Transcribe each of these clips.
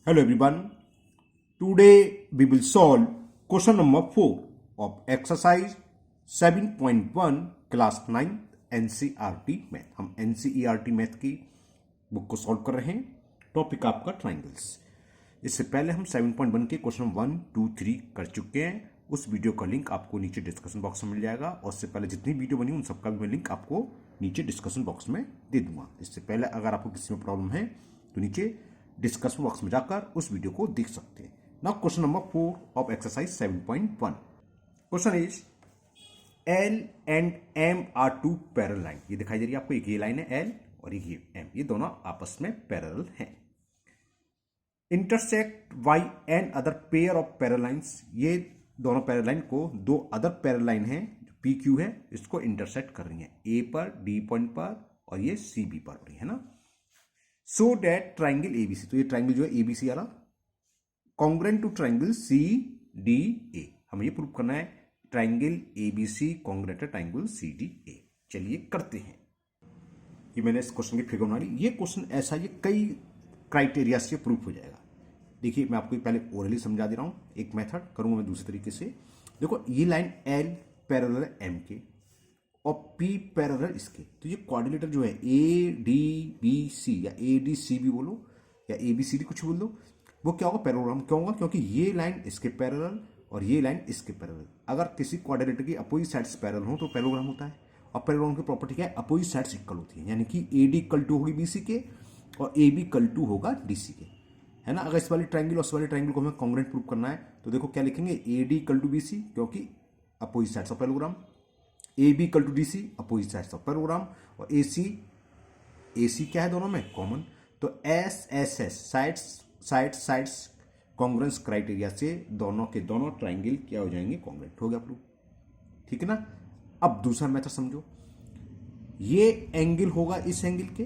Hello everyone. Today we will solve question number 4 of exercise 7.1 class 9 NCERT math. हम NCERT math की book को solve कर रहे हैं। टॉपिक आपका ट्राइंगल्स। इससे पहले हम 7.1 के क्वेश्चन 1, 2, 3 कर चुके हैं। उस वीडियो का लिंक आपको नीचे डिस्कशन बॉक्स में मिल जाएगा और उससे पहले जितनी वीडियो बनी उन सबका भी मैं लिंक आपको नीचे डिस्कशन बॉक्स में दे दूंगा। इससे पहले अगर आपको किसी में प्रॉब्लम है तो नीचे डिस्कशन बॉक्स में जाकर उस वीडियो को देख सकते हैं। Now question number 4 of exercise 7.1। Question is L and M are two parallel line. ये दिखाई दे रही है आपको, एक ये लाइन है L और एक ये M, ये दोनों आपस में पैरेलल हैं। Intersect Y and other pair of parallel lines. ये दोनों पैरेलल लाइन को दो अदर पैरेलल लाइन है जो PQ है, इसको इंटरसेक्ट कर रही है A पर, D पॉइंट पर और ये CB पर हो रही है ना। सो डेट ट्राइंगल एबीसी, तो ये ट्राइंगल जो है एबीसी वाला कॉन्ग्रुएंट टू ट्राइंगल CDA। हमें ये प्रूव करना है ट्राइंगल एबीसी कॉन्ग्रुएंट है ट्राइंगल CDA। चलिए करते हैं। ये मैंने इस क्वेश्चन की फिगर बना ली। ये क्वेश्चन ऐसा, ये कई क्राइटेरिया से प्रूफ हो जाएगा। देखिए मैं आपको पहले ओरली समझा दे रहा हूं, एक मेथड करूंगा मैं दूसरे तरीके से। देखो ये लाइन L पैरेलल M के और P पैरेलल इसके, तो ये क्वाड्रिलेटर जो है ADBC या ADCB बोलो या ABCD कुछ बोल दो, वो क्या होगा, पैरेललोग्राम। क्यों होगा? क्योंकि ये लाइन इसके पैरेलल और ये लाइन इसके पैरेलल। अगर किसी क्वाड्रिलेटर की अपोजिट साइड्स पैरेलल हो तो पैरेललोग्राम होता है। और पैरेललोग्राम की प्रॉपर्टी क्या है, अपोजिट साइड्स इक्वल होती है, यानी कि AD इक्वल टू होगी BC के और AB इक्वल टू होगा DC के, है ना। अगर इस वाले ट्राइंगल और इस वाले ट्राइंगल को हमें कॉन्ग्रुएंट प्रूव करना है तो देखो क्या लिखेंगे, AD इक्वल टू BC क्योंकि opposite sides of parallelogram, AB equal to DC opposite sides of parallelogram और AC क्या है दोनों में, कॉमन। तो SSS साइड्स कॉन्ग्रुएंस क्राइटेरिया से दोनों के दोनों ट्राइंगल क्या हो जाएंगे, कॉन्ग्रुएंट हो गया प्रूफ, ठीक है ना। अब दूसरा मेथड समझो, ये एंगल होगा इस एंगल के,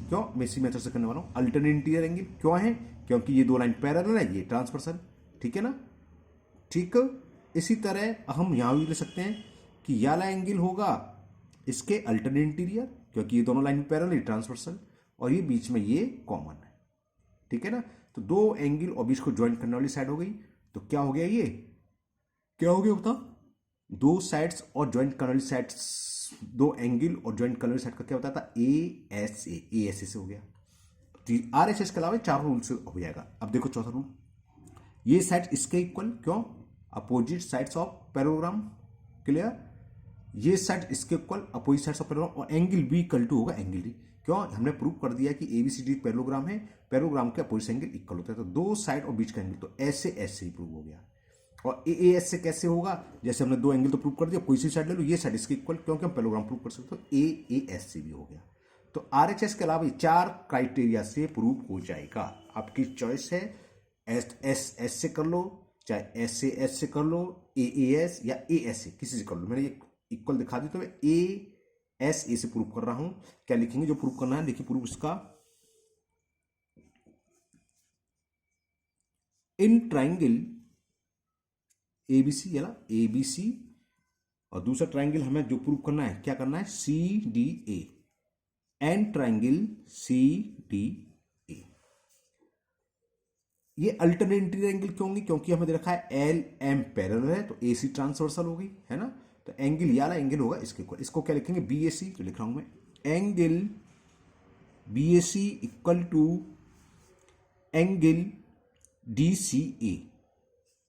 क्यों मैं इसी मेथड से करने वाला हूं, अल्टरनेट इंटीरियर एंगल। क्यों है? क्योंकि ये दो लाइन पैरेलल है, ये ट्रांसवर्सल, ठीक है ना। ठीक, इसी तरह हम यहां भी ले सकते हैं कि ये वाला एंगल होगा इसके अल्टरनेट इंटीरियर, क्योंकि ये दोनों लाइन पैरेलल, ट्रांसवर्सल, और ये बीच में ये कॉमन है, ठीक है ना। तो दो एंगल और बीच को ज्वाइंट करने वाली साइड हो गई, तो क्या हो गया, ये क्या हो गया बताओ, दो साइड्स और ज्वाइंट करने वाली साइड्स, दो एंगल और ज्वाइंट करने वाली साइड का क्या होता था, ASA से हो गया। RHS के अलावा चार रूल से हो जाएगा। अब देखो चौथा रूल, ये साइड इसके इक्वल, क्यों, opposite sides of parallelogram, clear. ये साइड इसके equal opposite sides of parallelogram और एंगल B इक्वल टू होगा एंगल D। क्यों? हमने प्रूव कर दिया कि ABCD पैरेललोग्राम है, पैरेललोग्राम के अपोजिट एंगल इक्वल होता है, तो दो साइड और बीच का एंगल, तो ऐसे ही प्रूव हो गया। और AAS से कैसे होगा, जैसे हमने दो एंगल तो प्रूव कर दिया, कोई सी साइड ले लो, ये साइड इसके इक्वल, क्योंकि हम पैरेललोग्राम प्रूव कर सकते, तो AAS से भी हो गया। तो RHS के अलावा चार क्राइटेरिया से प्रूव हो जाएगा। आपकी चॉइस है, SS से कर लो, चाहे SAS से कर लो, AAS या AS से, किसी से कर लो। मैंने ये इक्वल दिखा दी तो मैं ASA से प्रूव कर रहा हूं। क्या लिखेंगे जो प्रूव करना है, देखिए प्रूव इसका, इन ट्राइंगल ABC या ABC, और दूसरा ट्राइंगल हमें जो प्रूव करना है, क्या करना है, CDA एंड ट्राइंगल CDA। ये अल्टरनेट इंटीरियर एंगल क्यों होंगे, क्योंकि हमें दे रखा है LM पैरेलल है, तो AC ट्रांसवर्सल हो गई, है ना। तो एंगल ये वाला एंगल होगा इसके इक्वल, इसको क्या लिखेंगे, BAC, तो लिख रहा हूं मैं angle BAC equal to angle DCA,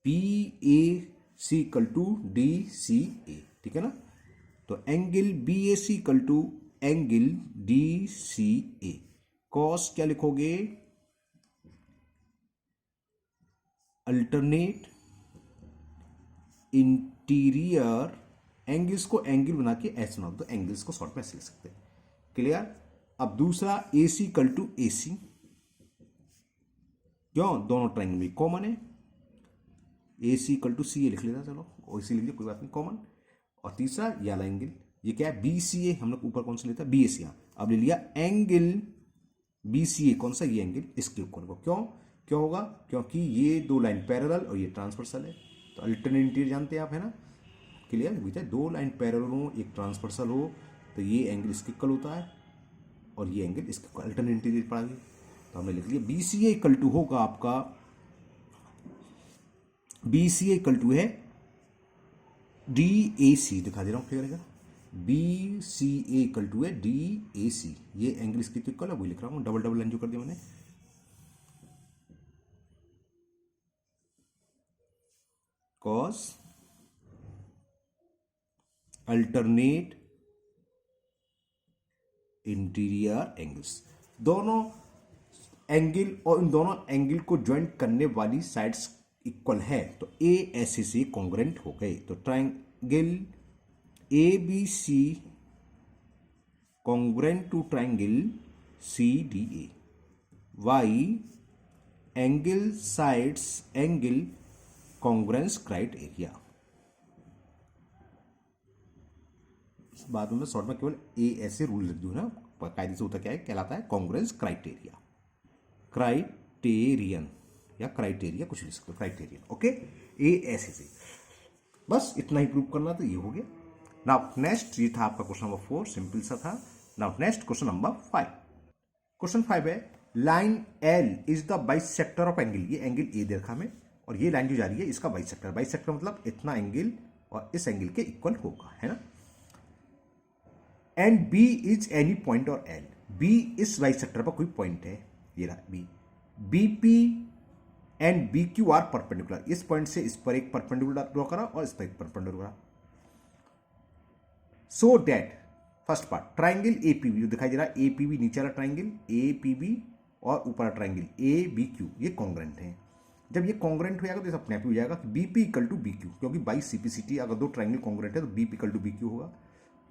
BAC equal to DCA, ठीक है ना। तो angle BAC equal to angle DCA, cause क्या लिखोगे, अल्टरनेट इंटीरियर एंगल्स को एंगल बना के ऐसे बना दो, तो एंगल्स को शॉर्ट में ऐसे लिख सकते हैं, क्लियर। अब दूसरा AC इक्वल टू AC, क्यों, दोनों ट्राइंगल में कॉमन है, AC इक्वल टू CA लिख लेता, चलो और इसी लिख लिया, कोई बात नहीं, कॉमन। और तीसरा ये वाला एंगल, ये क्या है, BCA, हम लोग ऊपर कौन सा लेता है, BAC, अब ले लिया एंगल BCA, कौन सा, ये एंगल इसके इक्वल को, क्यों होगा, क्योंकि ये दो लाइन पैरेलल और ये ट्रांसवर्सल है, तो अल्टरनेट इंटीरियर जानते हैं आप, है ना, क्लियर। भैया दो लाइन पैरेलल हो, एक ट्रांसवर्सल हो, तो ये एंगल इसके इक्वल होता है और ये एंगल इसके इक्वल, अल्टरनेट इंटीरियर पड़ा गया। तो हमने लिख लिया B C A equal to होगा आपका, B C A equal to है डी ए सी, दिखा दे रहा हूं फिगर का, B C A equal to है डी ए सी, ये एंगल इसकी तो इक्वल है, वही लिख रहा हूं, डबल डबल लाइन जो कर दिया मैंने। कॉस अल्टरनेट इंटीरियर एंगल्स, दोनों एंगल और इन दोनों एंगल को ज्वाइंट करने वाली साइड्स इक्वल है, तो ए ऐसे से कॉन्ग्रेंट हो गए। तो triangle A B C congruent to triangle C D A, by angle sides angle congruence criteria. इस बात में शॉर्ट में केवल ए ऐसे रूल लिख दूं ना, कायदे से होता क्या है, कहलाता है कॉन्ग्रेंस क्राइटेरिया, क्राइटेरियन या क्राइटेरिया कुछ लिख सकते हो, क्राइटेरियन। ओके, ए ऐसे से, बस इतना ही प्रूव करना, तो ये हो गया। नाउ नेक्स्ट, ये था आपका क्वेश्चन नंबर 4, सिंपल सा था। Now next question number 5। Question 5 है, line L is the bisector of angle, ये एंगल ए दे रखा हमें, और ये लाइन जो जा रही है इसका बाइसेक्टर, बाइसेक्टर मतलब इतना एंगल और इस एंगल के इक्वल होगा, है ना। And B is any point और एल, बी इस बाइसेक्टर पर कोई पॉइंट है, ये रहा B, B P and B Q are perpendicular, इस पॉइंट से इस पर एक परपेंडिकुलर ड्रॉ करा और इस पर एक परपेंडिकुलर करा, so that first part triangle A P B दिखाई दे रहा है, ए पी बी नीचे वाला ट्राइंगल ए पी बी और ऊपर ट्राइंगल ए बी क्यू, ये कॉन्ग्रेंट है। जब ये कॉन्ग्रेंट हो जाएगा तो अपने आप ही हो जाएगा कि B P equal to B Q, क्योंकि बाई सीपीसीटी अगर दो ट्राइंगल कॉन्ग्रेंट है तो B P equal to B Q होगा,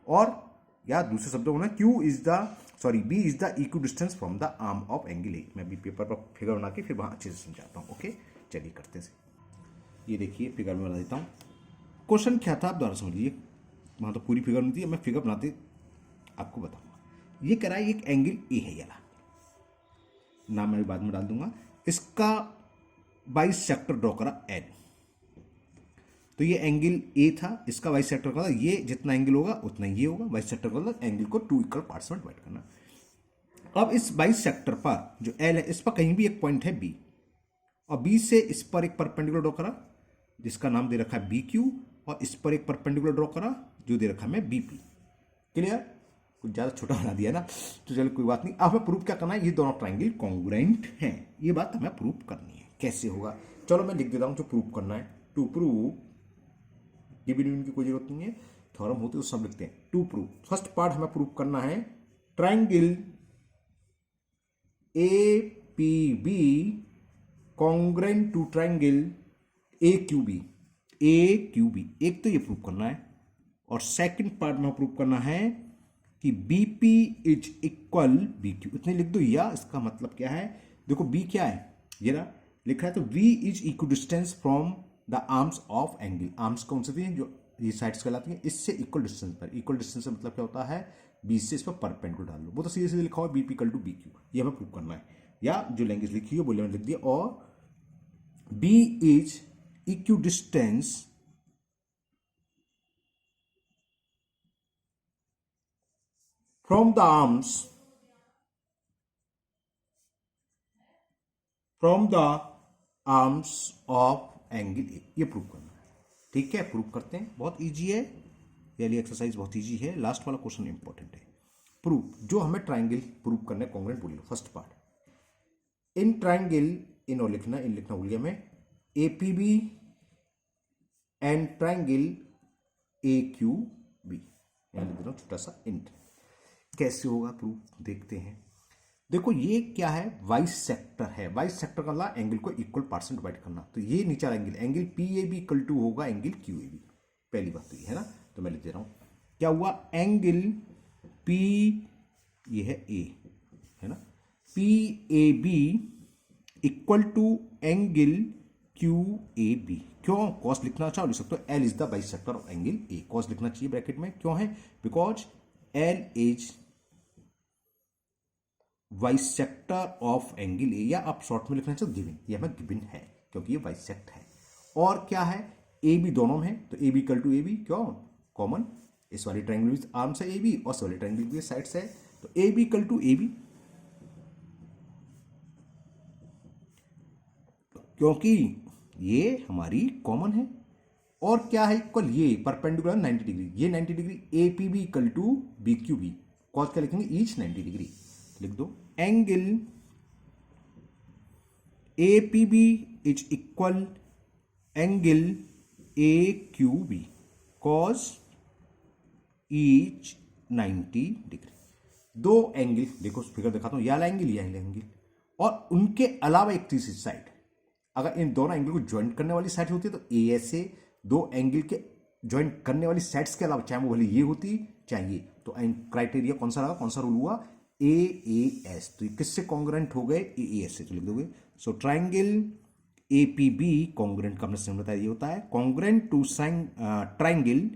और या दूसरे शब्दों में Q is the B is the equidistant from the arm of angle A. मैं भी पेपर पर फिगर बना के फिर वहां अच्छे से समझाता हूँ। ओके, चलिए करते से, ये देखिए फिगर में बना देता हूँ। क्वेश्चन क्या था आप दोबारा समझ लीजिए, वहां तो पूरी फिगर नहीं थी, मैं फिगर बनाते आपको बताऊंगा। ये कह रहा है एक एंगल ए है, ये नाम मैं बाद में डाल दूंगा, इसका बाइसेक्टर ड्रॉ करा एल, तो ये एंगल ए था, इसका बाइसेक्टर का ये जितना एंगल होगा उतना ये होगा, बाइसेक्टर का एंगल को 2 इक्वल पार्ट्स में डिवाइड करना। अब इस बाइसेक्टर पर जो एल है, इस पर कहीं भी एक पॉइंट है बी, और बी से इस पर एक परपेंडिकुलर ड्रॉ करा जिसका नाम दे रखा है बी क्यू, और इस पर एक परपेंडिकुलर ड्रॉ करा जो दे रखा है बी पी। क्लियर, कुछ ज्यादा छोटा बना दिया ना, तो चलो कोई बात नहीं। अब हमें प्रूव क्या करना है, ये दोनों ट्राइंगल कॉन्ग्रुएंट हैं, ये बात हमें प्रूव करनी है। कैसे होगा, चलो मैं लिख देता हूं जो प्रूव करना है। टू प्रूव, ये भी की कोई जरूरत नहीं है, थ्योरम होते तो सब लिखते हैं। टू प्रूव, फर्स्ट पार्ट हमें प्रूव करना है triangle A P B congruent to triangle A Q B, A Q B, एक तो ये प्रूव करना है, और सेकंड पार्ट में प्रूव करना है कि B P is equal B Q. इतने लिख दो, या इसका मतलब क्या है, देखो बी क्या है, ये ना लिखा है, तो v is equidistant from the arms of angle, arms कौन से थे जो ये साइड्स कहलाती हैं, इससे इक्वल डिस्टेंस पर, इक्वल डिस्टेंस से मतलब क्या होता है, बी से इस पर परपेंडिकुलर डाल लो, वो तो सीधे सीधे लिखा हुआ B P equal to B Q, ये हमें प्रूव करना है, या जो लैंग्वेज लिखी है बोले मैंने लिख दिया, और B is equidistant from the arms of angle A, ये प्रूव करना है। ठीक है, प्रूव करते हैं, बहुत इजी है, ये वाली एक्सरसाइज बहुत इजी है, लास्ट वाला क्वेश्चन इंपॉर्टेंट है। प्रूव, जो हमें ट्राइंगल प्रूव करना है कॉन्ग्रुएंट, बोलिए first part in triangle, in और लिखना, इन लिखना भूल गया मैं, A P B and triangle A Q B, यहां लिख देता हूं छोटा सा इंट। कैसे होगा प्रूव, देखते हैं। देखो ये क्या है, वाइस सेक्टर है, वाइस सेक्टर का मतलब एंगल को इक्वल पार्ट्स में डिवाइड करना, तो ये नीचे वाला angle, angle P A B equal to होगा एंगल क्यू ए बी, पहली बात तो ये है ना, तो मैं लिख दे रहा हूं क्या हुआ, एंगल पी, ये है ए, है ना, P A B equal to angle Q A B. क्यों, कॉस लिखना चाहो लिख सकते हो, l is the bisector of angle A, cause लिखना चाहिए ब्रैकेट में, क्यों है, because l is bisector of angle A, या आप शॉर्ट में लिखना चाहो गिवन, ये हमें गिवन है क्योंकि ये बाइसेक्ट है। और क्या है, ए बी दोनों में है, तो A B equal to A B, क्यों, कॉमन, इस वाली ट्राइंगल विद आर्म्स है ए बी, और इस वाली ट्राइंगल विद साइड्स है, तो A B equal to A B, क्योंकि ये हमारी कॉमन है। और क्या है इक्वल, ये परपेंडिकुलर 90 डिग्री, ये 90 degree, A P B equal to B Q B. Cause क्या लिखेंगे, ईच 90 डिग्री लिख दो। Angle A P B is equal angle A Q B cause each 90 degree. दो एंगल, देखो फिगर दिखाता हूं, यह एंगल, यह एंगल, और उनके अलावा एक तीसरी साइड, अगर इन दोनों एंगल को ज्वाइंट करने वाली साइड होती है तो ए एस ए, दो एंगल के ज्वाइंट करने वाली साइड्स के अलावा चाहे वो भले ये होती चाहे ये, तो क्राइटेरिया कौन सा रहा, कौन सा रूल हुआ, ए ए एस। तो ये किससे कॉन्ग्रुएंट हो गए, ए ए एस से, तो लिख दोगे। So triangle A P B congruent का हमने सिंबल बताया, ये होता है congruent to triangle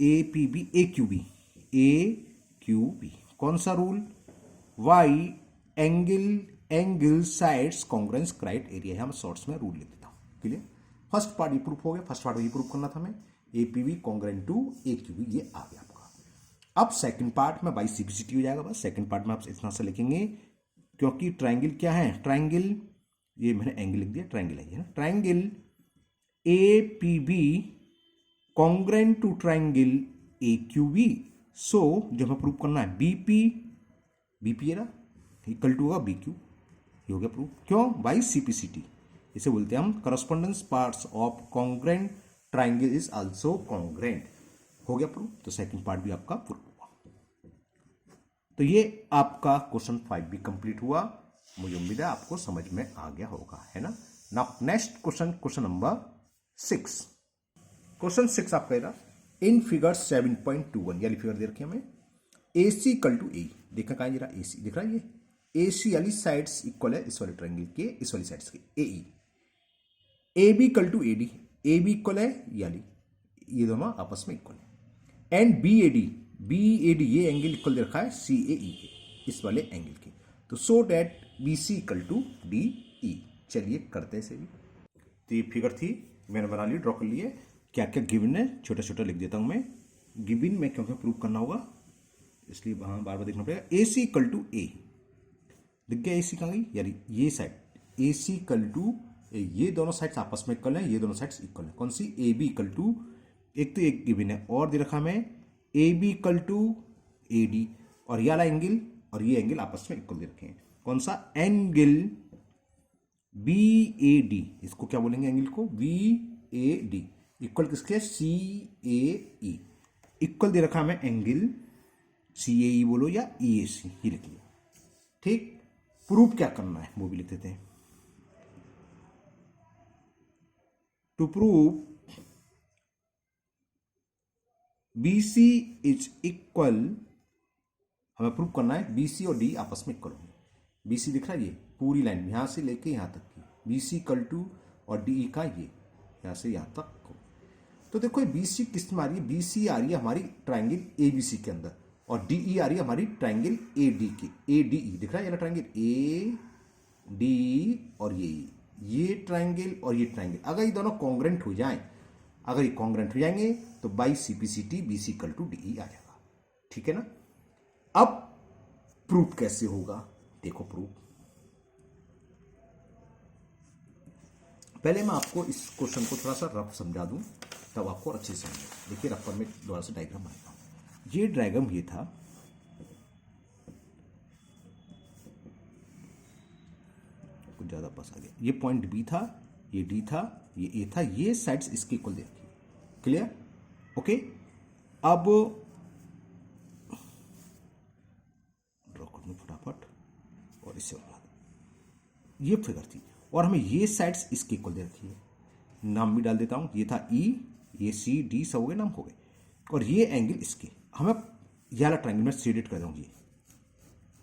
A P B A Q B, A Q B. कौन सा रूल, by angle sides congruence criteria, हम शॉर्ट्स में रूल लिख देता हूं। क्लियर, फर्स्ट पार्ट ये प्रूफ हो गया, फर्स्ट पार्ट ये प्रूफ करना था हमें, A P B congruent to A Q B, ये आ गया आपका। अब सेकंड पार्ट में बाई सीपीसीटी हो जाएगा, बस सेकंड पार्ट में आप इतना से लिखेंगे, क्योंकि ट्राइंगल क्या है, ट्राइंगल, ये मैंने एंगल लिख दिया, ट्राइंगल है ना, triangle A P B congruent to triangle A Q B. So जो हमें प्रूफ करना है, बीपी, बीपी है ना इक्वल टू होगा बी क्यू, ये हो गया प्रूफ। क्यों, बाई सीपीसीटी, इसे बोलते हैं हम correspondence parts of congruent triangle is also congruent. हो गया प्रूफ, तो सेकंड पार्ट भी आपका प्रूफ हुआ। तो ये आपका क्वेश्चन 5 भी कंप्लीट हुआ, मुझे उम्मीद है आपको समझ में आ गया होगा, है ना। Now next question, question number 6। Question 6 आप कह रहा, इन फिगर 7.21, यानी फिगर दे रखी है हमें, ए सी इक्वल टू ए, देखा कहां दे रहा, ए सी दिख रहा है, ये ए सी वाली साइड्स इक्वल है इस वाले ट्रायंगल के, इस वाली साइड्स के, A E, A B equal to A D, A B equal है यानी ये दोनों आपस में इक्वल है, and B A D, B A D ये एंगल इक्वल दे रखा है सी ए ई के, इस वाले एंगल के, तो so that B C equal to D E. चलिए करते हैं इसे भी। तो ये फिगर थी, मैंने बना ली, ड्रॉ कर लिए, क्या क्या गिवन है छोटा छोटा लिख देता हूं मैं, गिवन में क्योंकि प्रूव करना होगा इसलिए वहां बार बार देखना पड़ेगा। ए सी इक्वल टू ए, दिख गया ए सी कहां गई, यानी ये side A C equal to, ये दोनों साइड्स आपस में इक्वल है, ये दोनों साइड्स इक्वल है, कौन सी, ए बी इक्वल टू, एक तो एक गिवन है और दे रखा मैं A B equal to A D, और ये वाला एंगल और ये एंगल आपस में इक्वल दे रखे हैं, कौन सा, एंगल बी ए डी, इसको क्या बोलेंगे एंगल को, बी ए डी इक्वल किसके, सी ए ई, इक्वल दे रखा मैं एंगल सी ए ई बोलो या ई ए सी, ये लिख लिया, ठीक। प्रूफ क्या करना है वो भी लिख देते हैं। To prove B C is equal, हमें प्रूव करना है बी सी और डी आपस में इक्वल होंगे। बी सी दिख रहा है ये पूरी लाइन यहां से लेके यहां तक की, बी सी इक्वल टू और डी का ये यहां से यहां तक हो। तो देखो ये बी सी किस में आ रही है, बी सी आ रही है हमारी ट्राइंगल ए बी सी के अंदर, और डी ई आ रही है हमारी ट्राइंगल ए डी के, ए डी ई दिख रहा है ये ट्राइंगल ए डी और ये ट्राइंगल और ये ट्राइंगल, अगर ये दोनों कॉन्ग्रुएंट हो जाएं, अगर ये कॉन्ग्रुएंट हो जाएंगे तो by CPCT B C equal to D E आ जाएगा, ठीक है ना। अब प्रूफ कैसे होगा, देखो प्रूफ, पहले मैं आपको इस क्वेश्चन को थोड़ा सा रफ समझा दूं तब आपको अच्छे से समझे। देखिए रफ पर मैं दोबारा से डायग्राम बनाता हूं, ये डायग्राम ये था, कुछ ज्यादा पास आ गया, ये पॉइंट बी था, ये डी था, ये ए था, ये साइड्स इसके इक्वल दे रखी, क्लियर, ओके। अब ड्रॉ कर दूं फटाफट और इससे बना दो, ये फिगर थी और हमें ये साइड्स इसके इक्वल दे रखी है, नाम भी डाल देता हूं, ये था ई, ये सी डी सब हो गए, नाम हो गए, और ये एंगल इसके, हमें ये वाला ट्राइंगल में शेडेड कर दूंगी,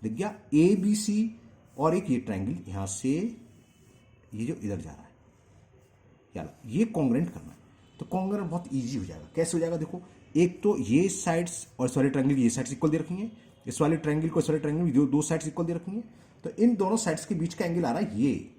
दिख गया ए बी सी, और एक ये ट्राइंगल यहां से ये जो इधर जा रहा है, यार ये कॉन्ग्रुएंट करना है, तो कॉन्ग्रुएंट बहुत इजी हो जाएगा। कैसे हो जाएगा, देखो एक तो ये साइड्स और इस वाले ट्राइंगल की ये साइड्स इक्वल दे रखी है, इस वाले ट्राइंगल को इस वाले ट्राइंगल की दो साइड्स इक्वल दे रखी है, तो इन दोनों साइड्स के बीच का एंगल आ रहा है ये,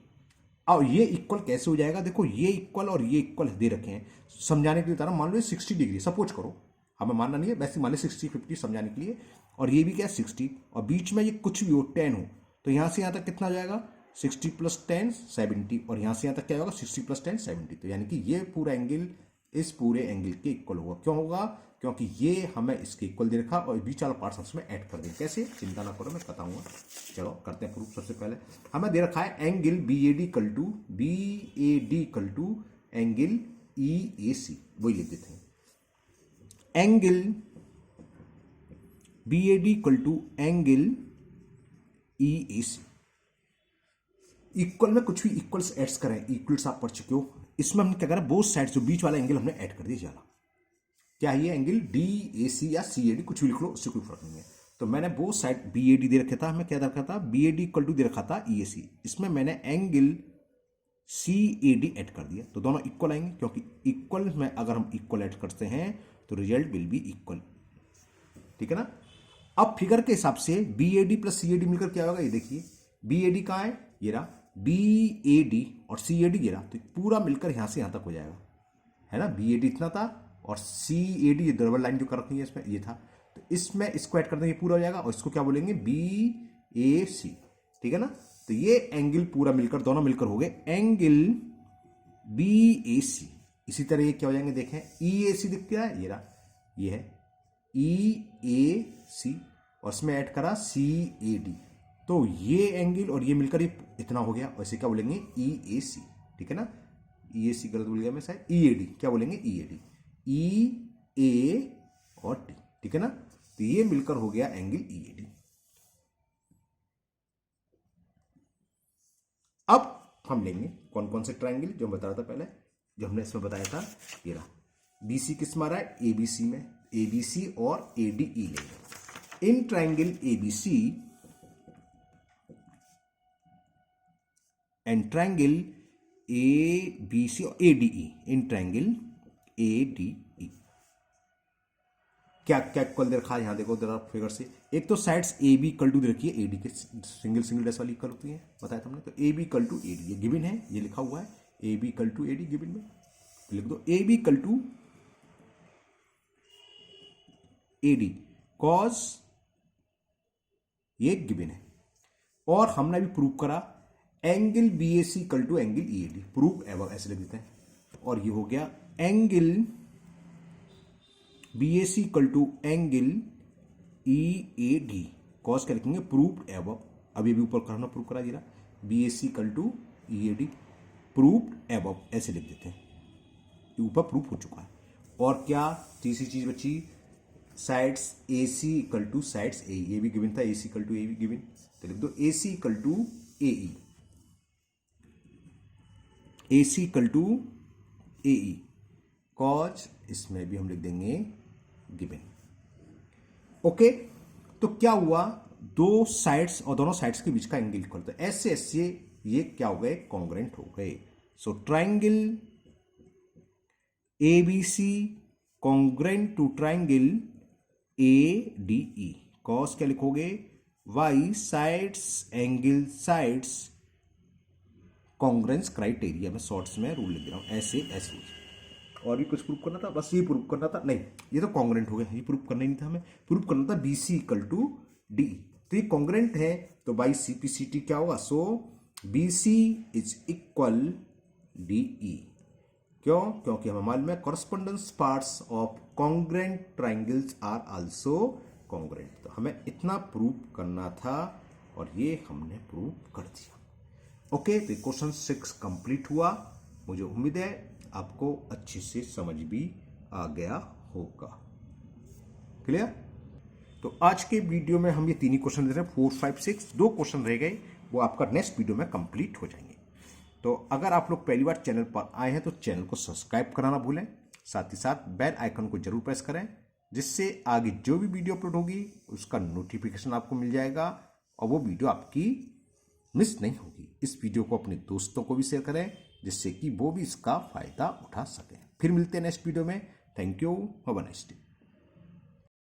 और ये इक्वल कैसे हो जाएगा, देखो ये इक्वल और ये इक्वल दे रखे हैं, समझाने के लिए तरह मान लो 60 डिग्री सपोज करो, हमें मानना नहीं है वैसे मान लो 60 50 समझाने के लिए, और ये भी क्या 60, और बीच में ये कुछ भी हो 10 हो, तो यहां से यहां तक कितना हो जाएगा 60 + 10 70, और यहाँ से यहाँ तक क्या होगा 60 + 10 70। तो यानी कि ये पूरा एंगल इस पूरे एंगल के इक्वल होगा। क्यों होगा? क्योंकि ये हमें इसके इक्वल दे रखा और बीच वाला पार्ट उसमें ऐड कर देंगे। कैसे? चिंता ना करो, मैं बताऊंगा। चलो करते हैं प्रूफ। सबसे पहले हमें दे रखा है angle BAD equal to angle EAC। वही लिख देते हैं, angle BAD equal to angle EAC। Equal में कुछ भी इक्वल्स एड्स करें, इक्वल्स आप पढ़ चुके हो। इसमें हमने क्या करा, बोथ साइड जो बीच वाला एंगल हमने ऐड कर दिया जाला। क्या है ये एंगल DAC या CAD, कुछ भी लिख लो, उससे कोई फर्क नहीं है। तो मैंने बोथ साइड BAD दे रखा था, हमें क्या दे रखा था, BAD इक्वल टू दे रखा था EAC। इसमें मैंने एंगल CAD ऐड कर दिया, तो दोनों इक्वल आएंगे, क्योंकि इक्वल में अगर हम इक्वल ऐड करते हैं तो रिजल्ट विल बी इक्वल। ठीक है ना? अब फिगर के हिसाब से BAD + CAD मिलकर क्या होगा, ये देखिए। BAD कहाँ है, ये रहा। BAD और CAD ये रहा, तो पूरा मिलकर यहां से यहां तक हो जाएगा, है ना। BAD इतना था और CAD ये डबल लाइन जो कर रखी है इसमें ये था, तो इसमें इसको ऐड कर देंगे, पूरा हो जाएगा। और इसको क्या बोलेंगे, BAC। ठीक है ना? तो ये एंगल पूरा मिलकर, दोनों मिलकर हो गए एंगल BAC। इसी तरह ये क्या हो जाएंगे, देखें, EAC दिख क्या है, ये रहा, ये है EAC, और इसमें ऐड करा CAD, तो ये एंगल और ये मिलकर ये इतना हो गया। वैसे क्या बोलेंगे, EAC। ठीक है ना? EAC गलत बोल गया मैं शायद, EAD। क्या बोलेंगे, EAD, EA और D। ठीक है ना? तो ये मिलकर हो गया एंगल EAD। अब हम लेंगे कौन कौन से ट्रायंगल, जो मैं बता रहा था पहले, जो हमने इसमें बताया था, ये रहा। BC किस मारा है, ABC में, ABC और ADE लेंगे। In triangle ABC and triangle ABC और ADE, इन ट्रायंगल ADE क्या क्या इक्वल दे रखा है, यहां देखो जरा फिगर से। एक तो साइड्स AB इक्वल टू दे रखी है AD के, सिंगल सिंगल डैश वाली इक्वल होती है, बताया था हमने। तो AB इक्वल टू AD ये गिवन है, ये लिखा हुआ है, AB equal to AD given में लिख दो। AB equal to AD cause ये गिवन है, और हमने भी प्रूव करा angle BAC equal to angle EAD, prove एवं ऐसे लिख देते हैं। और ये हो गया angle BAC equal to angle EAD, cause क्या लिखेंगे, प्रूव्ड एबव। अभी भी ऊपर करना प्रूव करा जरा, BAC equal to EAD proved above, ऐसे लिख देते हैं, ऊपर प्रूफ हो चुका है। और क्या तीसरी चीज बची, sides AC equal to sides AE, ये भी गिवन था, AC equal to AE given, तो लिख दो AC equal to AE, AC equal to AE cause, इसमें भी हम लिख देंगे गिवन। ओके, तो क्या हुआ, दो साइड्स और दोनों साइड्स के बीच का एंगल इक्वल, तो ऐसे ऐसे ये क्या हो गए, कॉन्ग्रुएंट हो गए। So triangle ABC congruent to triangle ADE, cause क्या लिखोगे, why sides angle sides congruence criteria, में शॉर्ट्स में रूल लिख दे रहा हूं, ऐसे ऐसे। और भी कुछ प्रूव करना था, बस ये प्रूव करना था, नहीं ये तो कॉन्ग्रुएंट हो गया, ये प्रूव करना ही नहीं था हमें, प्रूव करना था BC इक्वल टू DE। तो ये कॉन्ग्रुएंट है, तो बाई CPCT क्या होगा, so BC is equal DE। क्यों? क्योंकि हमें मालूम है correspondence parts of congruent triangles are also congruent. तो हमें इतना प्रूव करना था और ये हमने प्रूव कर दिया। ओके, तो क्वेश्चन 6 कंप्लीट हुआ। मुझे उम्मीद है आपको अच्छे से समझ भी आ गया होगा। क्लियर? तो आज के वीडियो में हम ये तीन ही क्वेश्चन दे रहे हैं, 4, 5, 6, 2 क्वेश्चन रह गए, वो आपका नेक्स्ट वीडियो में कंप्लीट हो जाएंगे। तो अगर आप लोग पहली बार चैनल पर आए हैं तो चैनल को सब्सक्राइब कराना भूलें, साथ ही साथ बेल आइकन को जरूर प्रेस करें, जिससे आगे जो भी वीडियो अपलोड होगी उसका नोटिफिकेशन आपको मिल जाएगा और वो वीडियो आपकी मिस नहीं होगी। इस वीडियो को अपने दोस्तों को भी शेयर करें, जिससे कि वो भी इसका फायदा उठा सकें। फिर मिलते हैं नेक्स्ट वीडियो में। Thank you, have a nice day.